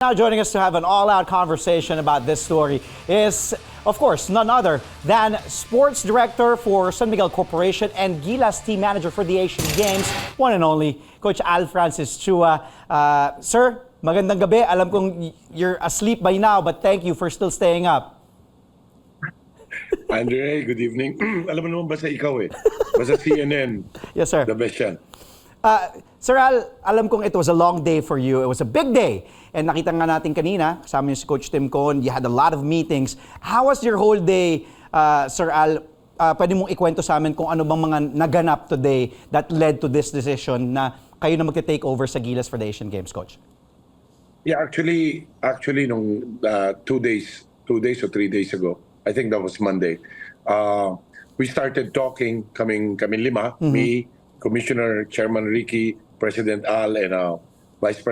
Now joining us to have an all-out conversation about this story is, of course, none other than Sports Director for San Miguel Corporation and Gilas Team Manager for the Asian Games, one and only, Coach Al Francis Chua. Sir, magandang gabi. Alam kong you're asleep by now, but thank you for still staying up. Andre, good evening. Alam mo naman basta ikaw eh. Basta CNN. Yes, sir. The best yan. Sir Al, alam kong it was a long day for you. It was a big day. And nakita nga natin kanina, kasama niyo si Coach Tim Con, you had a lot of meetings. How was your whole day, Sir Al? Pwede mong ikwento sa amin kung ano bang mga naganap today that led to this decision na kayo na magte-take over sa Gilas for the Asian Games, Coach? Yeah, actually nung 2 days or 3 days ago, I think that was Monday, we started talking, kaming lima, me, Commissioner Chairman Ricky, President Al, and Vice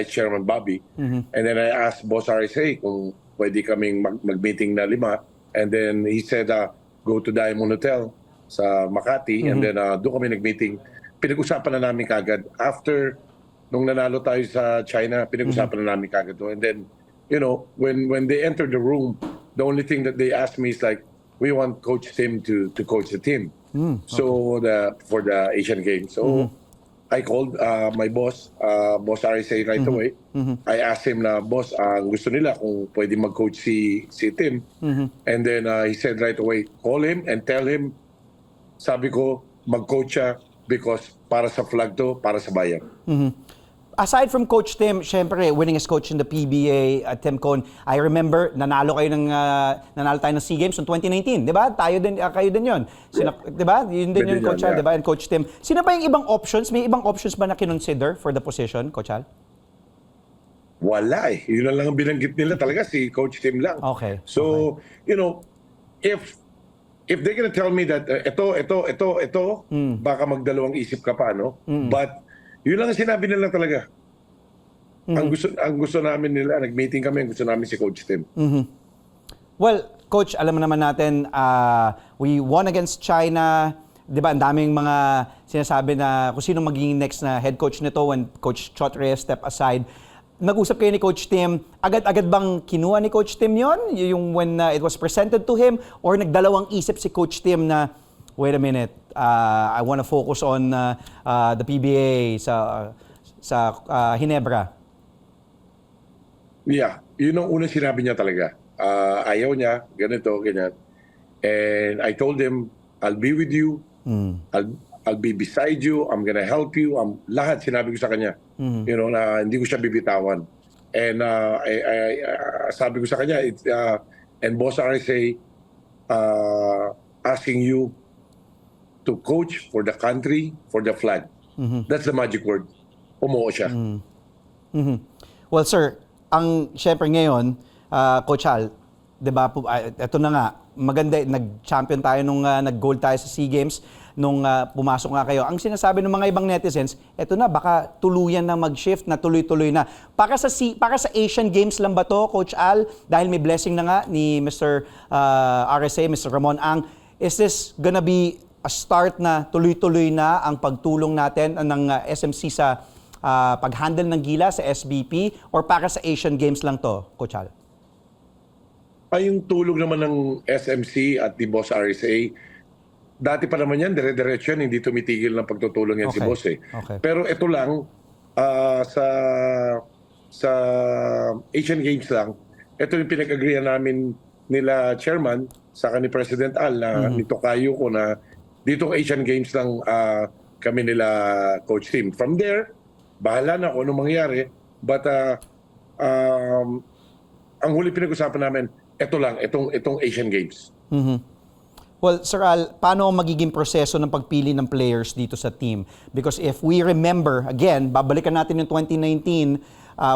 Chairman Bobby. And then I asked Boss RSA kung pwede kaming mag-meeting na lima. And then he said, go to Diamond Hotel sa Makati. And then doon kami nag-meeting. Pinag-usapan na namin kagad. After nung nanalo tayo sa China, pinag-usapan na namin kagad doon. And then, you know, when they entered the room, the only thing that they asked me is like, we want Coach Tim to coach the team. So for the Asian Games. So I called my boss, Boss RSA right away. I asked him na, boss, gusto nila kung pwede mag-coach si Tim. And then he said right away, call him and tell him, sabi ko, mag-coach siya because para sa flag to, para sa bayan. Aside from Coach Tim, syempre, winning as coach in the PBA, Tim Con, I remember, nanalo tayo ng SEA Games in 2019, di ba? Kayo din yun. Di ba? Yun din yun, Coach Al, di ba? And Coach Tim. Sino ba yung ibang options? May ibang options ba na kinonsider for the position, Coach Al? Wala eh. Yun lang ang binanggit nila talaga, si Coach Tim lang. Okay. So, you know, if they're gonna tell me that ito, baka magdalawang isip ka pa, no? But yun lang ang sinabi nila talaga. Ang gusto namin nila, nag-meeting kami, ang gusto namin si Coach Tim. Well, Coach, alam naman natin, we won against China. Di ba, ang daming mga sinasabi na kung sino magiging next na head coach nito when Coach Chot Reyes step aside. Nag-usap kayo ni Coach Tim, agad-agad bang kinuha ni Coach Tim yon? Yung when it was presented to him? Or nagdalawang isip si Coach Tim na, wait a minute, I want to focus on the PBA sa Ginebra? Yeah, yun ang unang sinabi niya talaga. Ayaw niya, ganito, ganyan. And I told him, I'll be with you. I'll be beside you. I'm gonna help you. Lahat sinabi ko sa kanya. You know, na hindi ko siya bibitawan. And sabi ko sa kanya, and Boss RSA asking you to coach for the country, for the flag. That's the magic word. Umuo siya. Well, sir, syempre ngayon, Coach Al, di ba, ito na nga, maganda, nag-champion tayo nung nag-gold tayo sa SEA Games, nung pumasok nga kayo. Ang sinasabi ng mga ibang netizens, ito na, baka tuluyan na mag-shift, na tuloy-tuloy na. Para sa Asian Games lang ba to, Coach Al? Dahil may blessing na nga ni Mr. RSA, Mr. Ramon Ang, is this gonna be a start na tuloy-tuloy na ang pagtulong natin ng SMC sa pag-handle ng Gilas sa SBP or para sa Asian Games lang to, Coach Al? Yung tulong naman ng SMC at ni Boss RSA, dati pa naman yan, dire-diretso yan, hindi tumitigil ng pagtutulong yan si Boss eh. Okay. Pero ito lang, sa Asian Games lang, ito yung pinag-agreean namin nila Chairman, saka ni President Al, na nito kayo ko na dito Asian Games lang kami nila Coach Tim. From there, bahala na kung anong mangyari. But ang huli pinag-usapan namin, ito lang, itong Asian Games. Well, Sir Al, paano magiging proseso ng pagpili ng players dito sa team? Because if we remember, again, babalikan natin yung 2019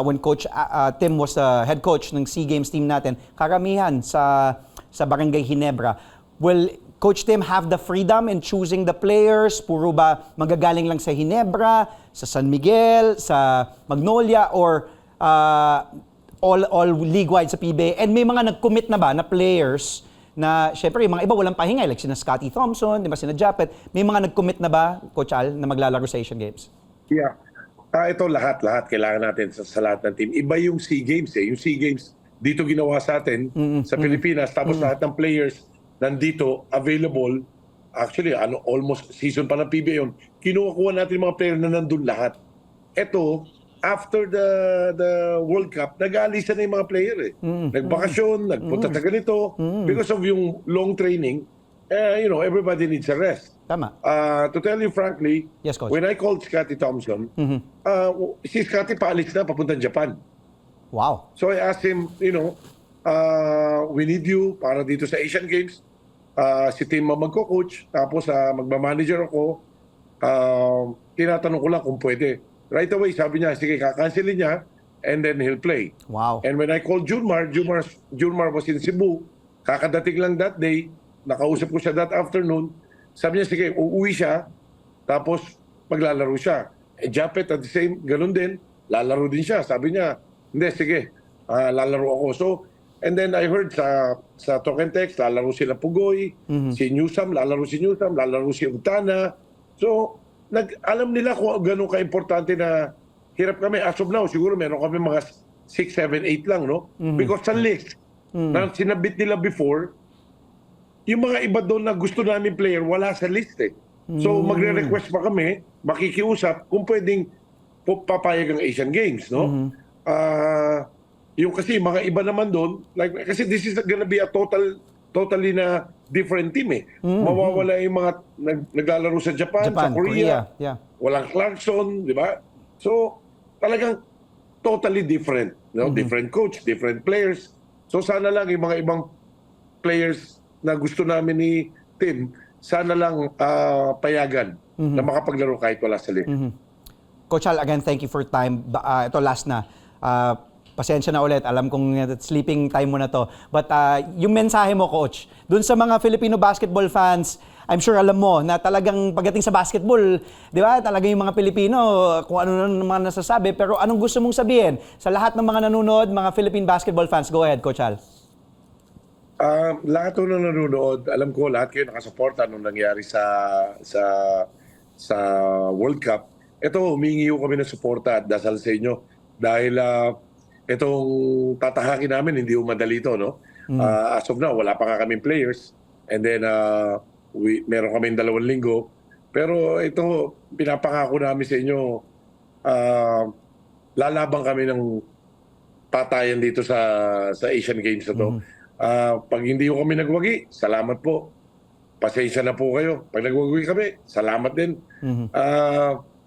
when Coach Tim was the head coach ng SEA Games team natin, karamihan sa Barangay Ginebra. Will Coach Tim have the freedom in choosing the players? Puro ba magagaling lang sa Ginebra, sa San Miguel, sa Magnolia, or all league-wide sa PBA? And may mga nag-commit na ba na players na, syempre, yung mga iba walang pahinga, like sina Scotty Thompson, di ba, sina Japet. May mga nag-commit na ba, Coach Al, na maglalaro sa Asian Games? Yeah. Ito lahat kailangan natin sa lahat ng team. Iba yung SEA Games eh. Yung SEA Games dito ginawa sa atin sa Pilipinas, tapos lahat ng players nandito available. Actually, almost season pa ng PBA yun. Kinuha natin yung mga player na nandun lahat. Ito, after the World Cup, nag-aalisa na yung mga player eh. Nagbakasyon, nagpunta sa ganito. Because of yung long training, everybody needs a rest. Tama. To tell you frankly, Yes, Coach. when I called Scotty Thompson, si Scotty paalis na papunta Japan. Wow. So I asked him, we need you para dito sa Asian Games. Si Tim magko-coach, tapos magma-manager ako. Tinatanong ko lang kung pwede. Right away, sabi niya, sige, kakancelin niya, and then he'll play. Wow. And when I called Junmar was in Cebu. Kakadating lang that day, nakausap ko siya that afternoon. Sabi niya, sige, uuwi siya, tapos maglalaro siya. Japet at the same, ganun din, lalaro din siya. Sabi niya, hindi, sige, lalaro ako. So, and then I heard sa Talk and Text, lalaro sila Pugoy, si Newsam, lalaro si Utana. So, alam nila kung gano'n ka-importante na hirap kami. As of now, siguro meron kami mga 6, 7, 8 lang, no? Because sa list na sinabit nila before, yung mga iba doon na gusto namin player, wala sa list eh. So, magre-request pa kami, makikiusap, kung pwedeng papayag ang Asian Games, no? Yung kasi mga iba naman doon, like, kasi this is gonna be a totally na different team eh. Mawawala yung mga naglalaro sa Japan, sa Korea. Yeah. Walang Clarkson, di ba? So, talagang totally different. No? Different coach, different players. So, sana lang yung mga ibang players na gusto namin ni Tim, sana lang payagan na makapaglaro kahit wala sa list. Coach Al, again, thank you for time. Ito last na. Pasensya na ulit. Alam kong sleeping time mo na to. But yung mensahe mo, Coach, dun sa mga Filipino basketball fans, I'm sure alam mo na talagang pagdating sa basketball, di ba, talagang yung mga Pilipino, kung ano na naman nasasabi, pero anong gusto mong sabihin sa lahat ng mga nanonood, mga Philippine basketball fans? Go ahead, Coach Al. Lahat ng nanonood, alam ko lahat kayo nakasuporta nung nangyari sa World Cup. Ito, humingi kami ng suporta at dasal sa inyo dahil itong tatahakin namin, hindi madali ito, no? As of now, wala pa nga kaming players. And then, meron kaming 2 linggo. Pero ito, pinapangako namin sa inyo, lalabang kami ng patayan dito sa Asian Games na to. Pag hindi ko kami nagwagi, salamat po. Pasensya na po kayo. Pag nagwagi kami, salamat din.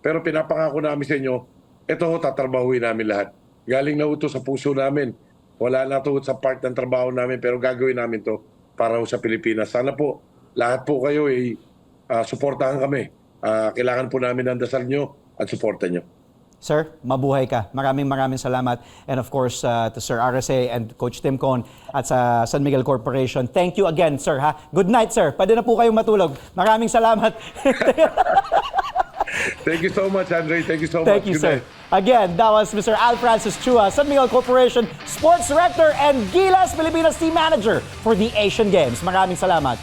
Pero pinapangako namin sa inyo, ito, tatrabahuin namin lahat. Galing na ito sa puso namin. Wala na ito sa part ng trabaho namin, pero gagawin namin to para sa Pilipinas. Sana po, lahat po kayo suportahan kami. Kailangan po namin ang dasal nyo at suporta nyo. Sir, mabuhay ka. Maraming salamat. And of course, to Sir RSA and Coach Tim Con at sa San Miguel Corporation. Thank you again, sir. Good night, sir. Pwede na po kayong matulog. Maraming salamat. Thank you so much, Andre. Thank you so much. Thank you, sir. Again, that was Mr. Al Francis Chua, San Miguel Corporation Sports Director and Gilas Pilipinas Team Manager for the Asian Games. Maraming salamat.